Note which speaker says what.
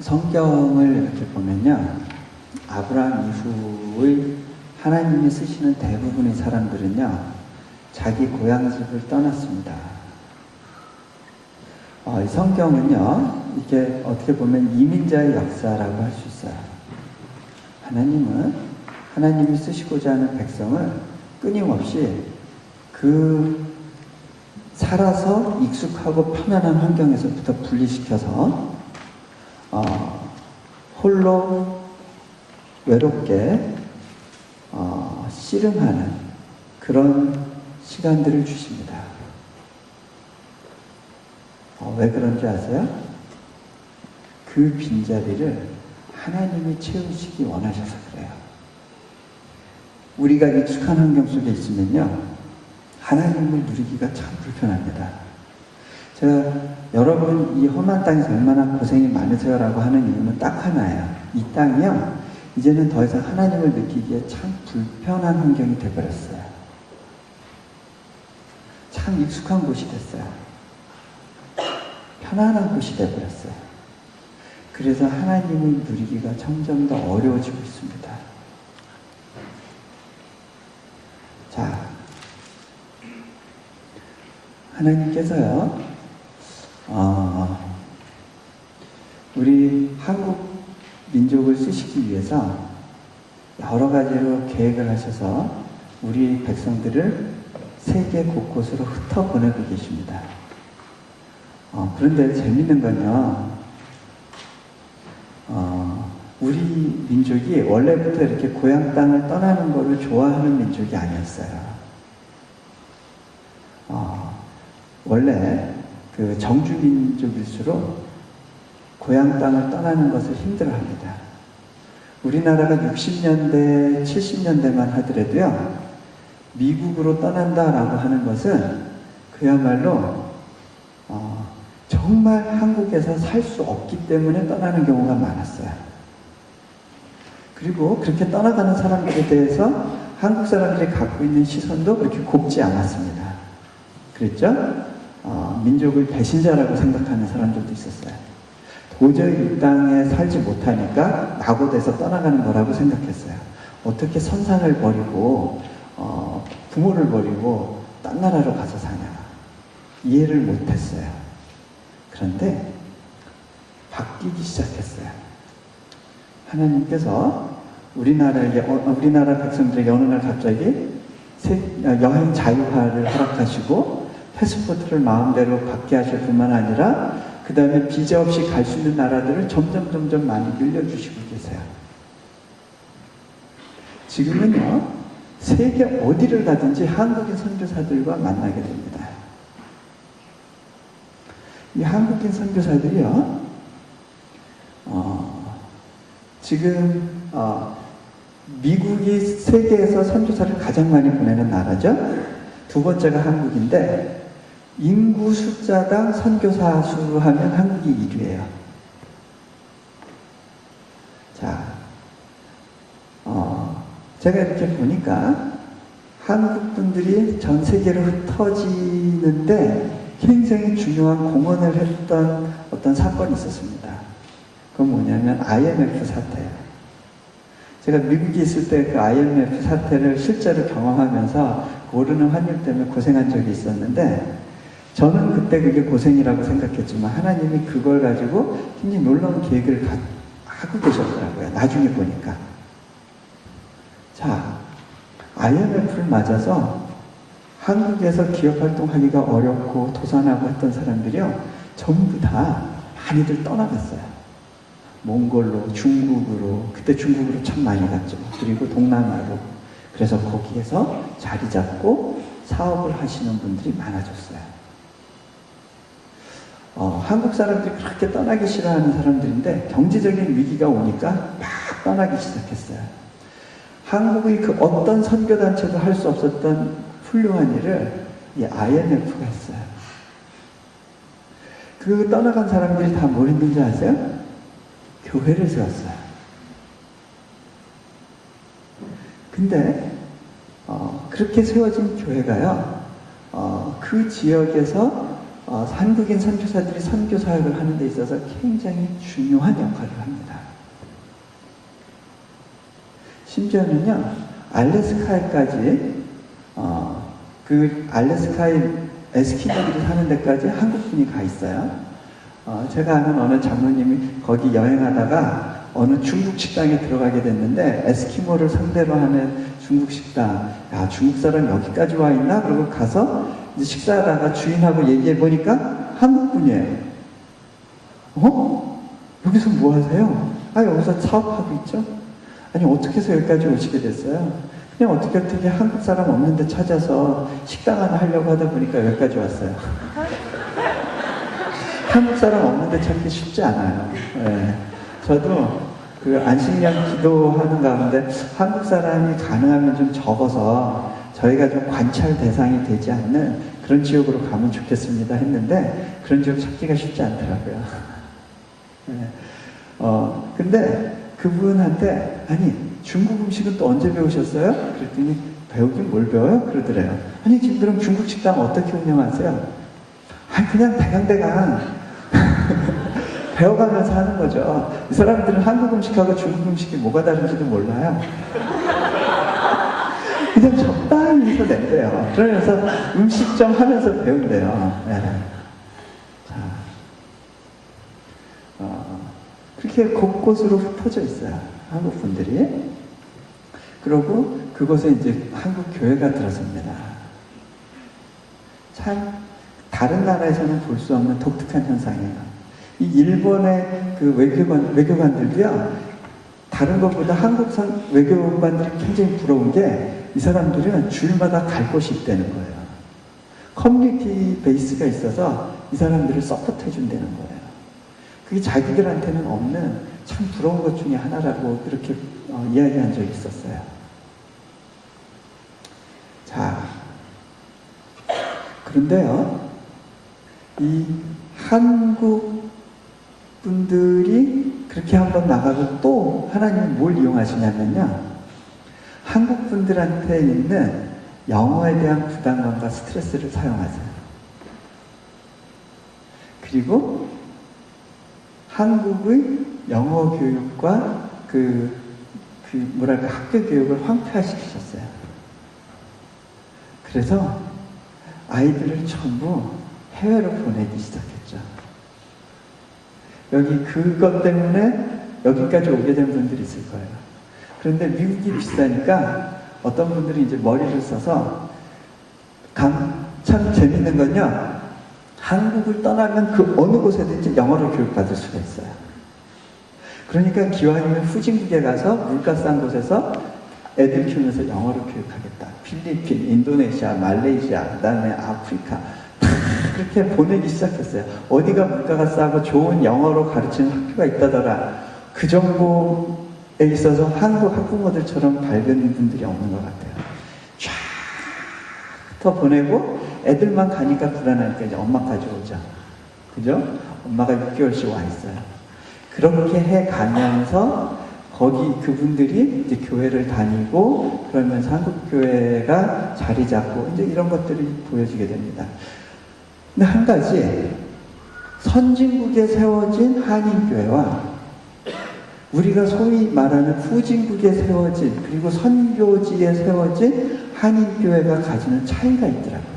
Speaker 1: 성경을 이렇게 보면요, 아브라함 이후의 하나님이 쓰시는 대부분의 사람들은요, 자기 고향집을 떠났습니다. 이 성경은요, 이게 어떻게 보면 이민자의 역사라고 할 수 있어요. 하나님은 하나님이 쓰시고자 하는 백성을 끊임없이 살아서 익숙하고 편안한 환경에서부터 분리시켜서 홀로 외롭게 씨름하는 그런 시간들을 주십니다. 왜 그런지 아세요? 그 빈자리를 하나님이 채우시기 원하셔서 그래요. 우리가 익숙한 환경 속에 있으면요, 하나님을 누리기가 참 불편합니다. 제가 여러분 이 험한 땅에서 얼마나 고생이 많으세요 라고 하는 이유는 딱 하나예요. 이 땅이요, 이제는 더 이상 하나님을 느끼기에 참 불편한 환경이 되어버렸어요. 참 익숙한 곳이 됐어요. 편안한 곳이 되어버렸어요. 그래서 하나님을 누리기가 점점 더 어려워지고 있습니다. 자, 하나님께서요, 우리 한국 민족을 쓰시기 위해서 여러 가지로 계획을 하셔서 우리 백성들을 세계 곳곳으로 흩어보내고 계십니다. 그런데 재밌는 건요, 우리 민족이 원래부터 이렇게 고향 땅을 떠나는 것을 좋아하는 민족이 아니었어요. 원래 그 정주민족일수록 고향 땅을 떠나는 것을 힘들어합니다. 우리나라가 60년대, 70년대만 하더라도요, 미국으로 떠난다라고 하는 것은 그야말로 정말 한국에서 살 수 없기 때문에 떠나는 경우가 많았어요. 그리고 그렇게 떠나가는 사람들에 대해서 한국 사람들이 갖고 있는 시선도 그렇게 곱지 않았습니다. 그랬죠? 민족을 배신자라고 생각하는 사람들도 있었어요. 도저히 이 땅에 살지 못하니까 낙오돼서 떠나가는 거라고 생각했어요. 어떻게 선상을 버리고 부모를 버리고 딴 나라로 가서 사냐, 이해를 못했어요. 그런데 바뀌기 시작했어요. 하나님께서 우리나라 백성들에게 어느 날 갑자기 여행 자유화를 허락하시고 패스포트를 마음대로 받게 하실 뿐만 아니라 그 다음에 비자 없이 갈 수 있는 나라들을 점점 많이 늘려주시고 계세요. 지금은요, 세계 어디를 가든지 한국인 선교사들과 만나게 됩니다. 이 한국인 선교사들이요, 지금 미국이 세계에서 선교사를 가장 많이 보내는 나라죠. 두 번째가 한국인데, 인구 숫자당 선교사 수로 하면 한국이 1위예요. 자, 제가 이렇게 보니까 한국 분들이 전 세계로 흩어지는데 굉장히 중요한 공헌을 했던 어떤 사건이 있었습니다. 그건 뭐냐면 IMF 사태예요. 제가 미국에 있을 때 그 IMF 사태를 실제로 경험하면서 오르는 환율 때문에 고생한 적이 있었는데, 저는 그때 그게 고생이라고 생각했지만 하나님이 그걸 가지고 굉장히 놀라운 계획을 하고 계셨더라고요. 나중에 보니까. 자, IMF를 맞아서 한국에서 기업활동하기가 어렵고 도산하고 했던 사람들이요, 전부 다 많이들 떠나갔어요. 몽골로, 중국으로, 그때 중국으로 참 많이 갔죠. 그리고 동남아로. 그래서 거기에서 자리 잡고 사업을 하시는 분들이 많아졌어요. 한국 사람들이 그렇게 떠나기 싫어하는 사람들인데 경제적인 위기가 오니까 막 떠나기 시작했어요. 한국의 그 어떤 선교단체도 할 수 없었던 훌륭한 일을 이 IMF가 했어요. 그 떠나간 사람들이 다 뭘 했는지 아세요? 교회를 세웠어요. 근데 그렇게 세워진 교회가요, 그 그 지역에서 한국인 선교사들이 선교 사역을 하는 데 있어서 굉장히 중요한 역할을 합니다. 심지어는요, 알래스카에까지 그 알래스카의 에스키모들이 사는 데까지 한국분이 가 있어요. 제가 아는 어느 장로님이 거기 여행하다가 어느 중국 식당에 들어가게 됐는데 에스키모를 상대로 하는 중국 식당, 야, 중국 사람 여기까지 와 있나? 그러고 가서 이제 식사하다가 주인하고 얘기해 보니까 한국분이에요. 여기서 뭐 하세요? 여기서 사업하고 있죠? 아니, 어떻게 해서 여기까지 오시게 됐어요? 그냥 어떻게 한국 사람 없는데 찾아서 식당 하나 하려고 하다 보니까 여기까지 왔어요. 한국 사람 없는데 찾기 쉽지 않아요. 네. 저도 그 안식년 기도하는 가운데 한국 사람이 가능하면 좀 적어서 저희가 좀 관찰 대상이 되지 않는 그런 지역으로 가면 좋겠습니다 했는데 그런 지역 찾기가 쉽지 않더라고요. 네. 근데 그분한테 아니 중국 음식은 또 언제 배우셨어요? 그랬더니 배우긴 뭘 배워요? 그러더래요. 아니 지금 그럼 중국 식당 어떻게 운영하세요? 그냥 대강대강 배워가면서 하는 거죠. 이 사람들은 한국 음식하고 중국 음식이 뭐가 다른지도 몰라요. 그냥 적당히 해서 낸대요. 그러면서 음식점 하면서 배운대요. 네. 자, 그렇게 곳곳으로 흩어져 있어요. 한국 분들이. 그러고 그곳에 이제 한국 교회가 들어섭니다. 참 다른 나라에서는 볼 수 없는 독특한 현상이에요. 이 일본의 그 외교관들도요, 다른 것보다 한국 외교관들이 굉장히 부러운 게 이 사람들은 줄마다 갈 곳이 있다는 거예요. 커뮤니티 베이스가 있어서 이 사람들을 서포트 해준다는 거예요. 그게 자기들한테는 없는 참 부러운 것 중에 하나라고 그렇게 이야기한 적이 있었어요. 자, 그런데요, 이 한국 분들이 그렇게 한번 나가고 또 하나님은 뭘 이용하시냐면요, 한국 분들한테 있는 영어에 대한 부담감과 스트레스를 사용하세요. 그리고 한국의 영어 교육과 학교 교육을 황폐화시키셨어요. 그래서 아이들을 전부 해외로 보내기 시작했죠. 여기 그것 때문에 여기까지 오게 된 분들이 있을 거예요. 그런데 미국이 비싸니까 어떤 분들이 이제 머리를 써서 참 재밌는 건요, 한국을 떠나면 그 어느 곳에든지 영어로 교육받을 수가 있어요. 그러니까 기왕이면 후진국에 가서 물가 싼 곳에서 애들 키우면서 영어로 교육하겠다. 필리핀, 인도네시아, 말레이시아, 그 다음에 아프리카 다 그렇게 보내기 시작했어요. 어디가 물가가 싸고 좋은 영어로 가르치는 학교가 있다더라. 그 정도에 있어서 한국 학부모들처럼 밝은 분들이 없는 것 같아요. 쫙 더 보내고 애들만 가니까 불안하니까 이제 엄마까지 오죠. 그죠? 엄마가 6개월씩 와 있어요. 그렇게 해 가면서 거기 그분들이 이제 교회를 다니고 그러면서 한국 교회가 자리 잡고 이제 이런 것들이 보여지게 됩니다. 근데 한 가지, 선진국에 세워진 한인교회와 우리가 소위 말하는 후진국에 세워진 그리고 선교지에 세워진 한인교회가 가지는 차이가 있더라고요.